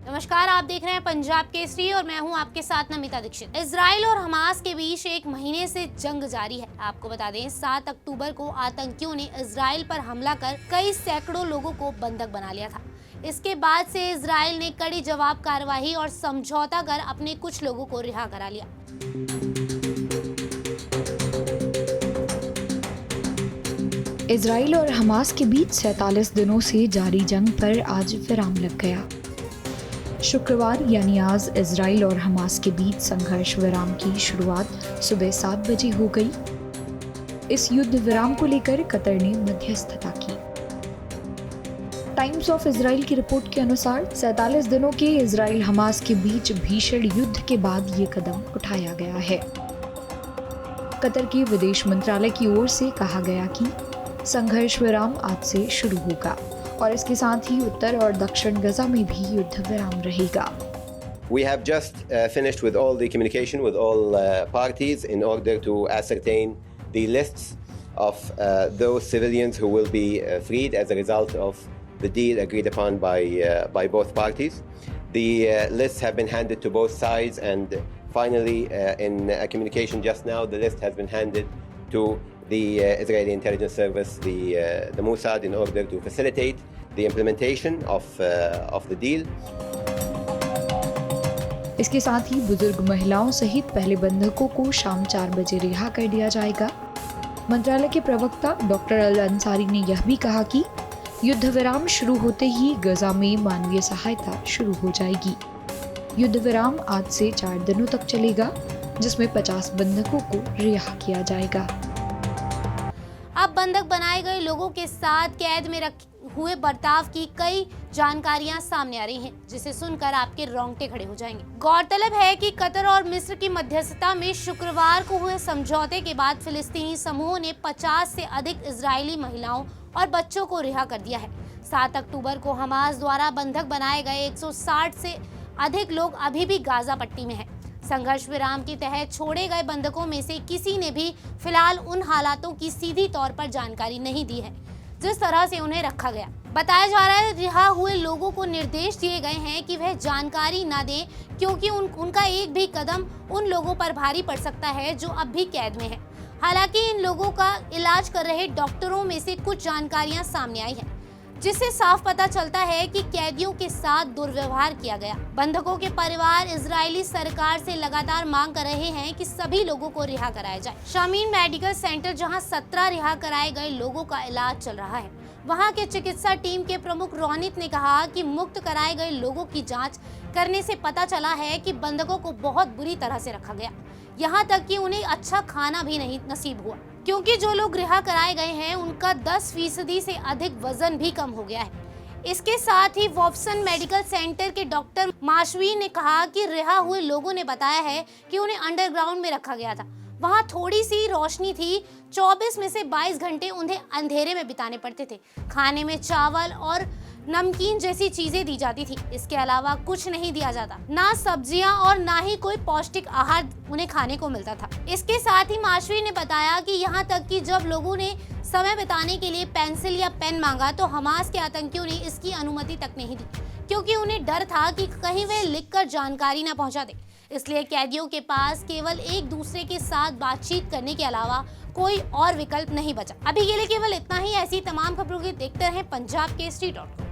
नमस्कार, आप देख रहे हैं पंजाब केसरी और मैं हूं आपके साथ नमिता दीक्षित। इजराइल और हमास के बीच एक महीने से जंग जारी है। आपको बता दें 7 अक्टूबर को आतंकियों ने इजराइल पर हमला कर कई सैकड़ों लोगों को बंधक बना लिया था। इसके बाद से इजराइल ने कड़ी जवाब कार्रवाई और समझौता कर अपने कुछ लोगों को रिहा करा लिया। इजराइल और हमास के बीच 47 दिनों से जारी जंग पर आज विराम लग गया। शुक्रवार यानी आज इजराइल और हमास के बीच संघर्ष विराम की शुरुआत सुबह 7 बजे हो गई। इस युद्ध विराम को लेकर कतर ने मध्यस्थता की। टाइम्स ऑफ इजराइल की रिपोर्ट के अनुसार 47 दिनों के इजराइल हमास के बीच भीषण युद्ध के बाद ये कदम उठाया गया है। कतर के विदेश मंत्रालय की ओर से कहा गया कि संघर्ष विराम आज से शुरू होगा और इसके साथ ही उत्तर और दक्षिण गजा में भी युद्ध विराम रहेगा। We have just finished with all the communication with all parties in order to ascertain the lists of those civilians who will be freed as a result of the deal agreed upon by both parties. The lists have been handed to both sides, and finally, in a communication just now, the list has been handed to the Israeli intelligence service, the Mossad, in order to facilitate the implementation of the deal. इसके साथ ही बुजुर्ग महिलाओं सहित पहले बंधकों को शाम 4 बजे रिहा कर दिया जाएगा। मंत्रालय के प्रवक्ता डॉक्टर अल अंसारी ने यह भी कहा कि युद्ध विराम शुरू होते ही गजा में मानवीय सहायता शुरू हो जाएगी। युद्ध विराम आज से 4 दिनों तक चलेगा, जिसमें 50 बंधकों को रिहा किया जाएगा। अब बंधक बनाए गए लोगों के साथ कैद में हुए बर्ताव की कई जानकारियां सामने आ रही हैं, जिसे सुनकर आपके रोंगटे खड़े हो जाएंगे। गौरतलब है कि कतर और मिस्र की मध्यस्थता में शुक्रवार को हुए समझौते के बाद फिलिस्तीनी समूह ने 50 से अधिक इजरायली महिलाओं और बच्चों को रिहा कर दिया है। 7 अक्टूबर को हमास द्वारा बंधक बनाए गए 160 से अधिक लोग अभी भी गाजा पट्टी में हैं। संघर्ष विराम के तहत छोड़े गए बंधकों में से किसी ने भी फिलहाल उन हालातों की सीधी तौर पर जानकारी नहीं दी है जिस तरह से उन्हें रखा गया। बताया जा रहा है रिहा हुए लोगों को निर्देश दिए गए हैं कि वह जानकारी न दें, क्योंकि उनका एक भी कदम उन लोगों पर भारी पड़ सकता है जो अब भी कैद में हैं। हालांकि इन लोगों का इलाज कर रहे डॉक्टरों में से कुछ जानकारियां सामने आई हैं, जिससे साफ पता चलता है कि कैदियों के साथ दुर्व्यवहार किया गया। बंधकों के परिवार इजरायली सरकार से लगातार मांग कर रहे हैं कि सभी लोगों को रिहा कराया जाए। शामीन मेडिकल सेंटर, जहां 17 रिहा कराए गए लोगों का इलाज चल रहा है, वहां के चिकित्सा टीम के प्रमुख रोनित ने कहा कि मुक्त कराए गए लोगों की जांच करने से पता चला है कि बंधकों को बहुत बुरी तरह से रखा गया, यहाँ तक कि उन्हें अच्छा खाना भी नहीं नसीब हुआ, क्योंकि जो लोग रिहा कराए गए हैं उनका 10% से अधिक वजन भी कम हो गया है। इसके साथ ही वॉफसन मेडिकल सेंटर के डॉक्टर माशवी ने कहा कि रिहा हुए लोगों ने बताया है कि उन्हें अंडरग्राउंड में रखा गया था। वहां थोड़ी सी रोशनी थी। 24 में से 22 घंटे उन्हें अंधेरे में बिताने पड़ते थे। खाने में चावल और नमकीन जैसी चीजें दी जाती थी। इसके अलावा कुछ नहीं दिया जाता, ना सब्जियां और ना ही कोई पौष्टिक आहार उन्हें खाने को मिलता था। इसके साथ ही माशवी ने बताया कि यहाँ तक कि जब लोगों ने समय बिताने के लिए पेंसिल या पेन मांगा तो हमास के आतंकियों ने इसकी अनुमति तक नहीं दी, क्योंकि उन्हें डर था कि कहीं वे लिखकर जानकारी न पहुंचा दे। इसलिए कैदियों के पास केवल एक दूसरे के साथ बातचीत करने के अलावा कोई और विकल्प नहीं बचा। अभी के लिए केवल इतना ही। ऐसी तमाम खबरों के देखते रहें पंजाब केसरी.com।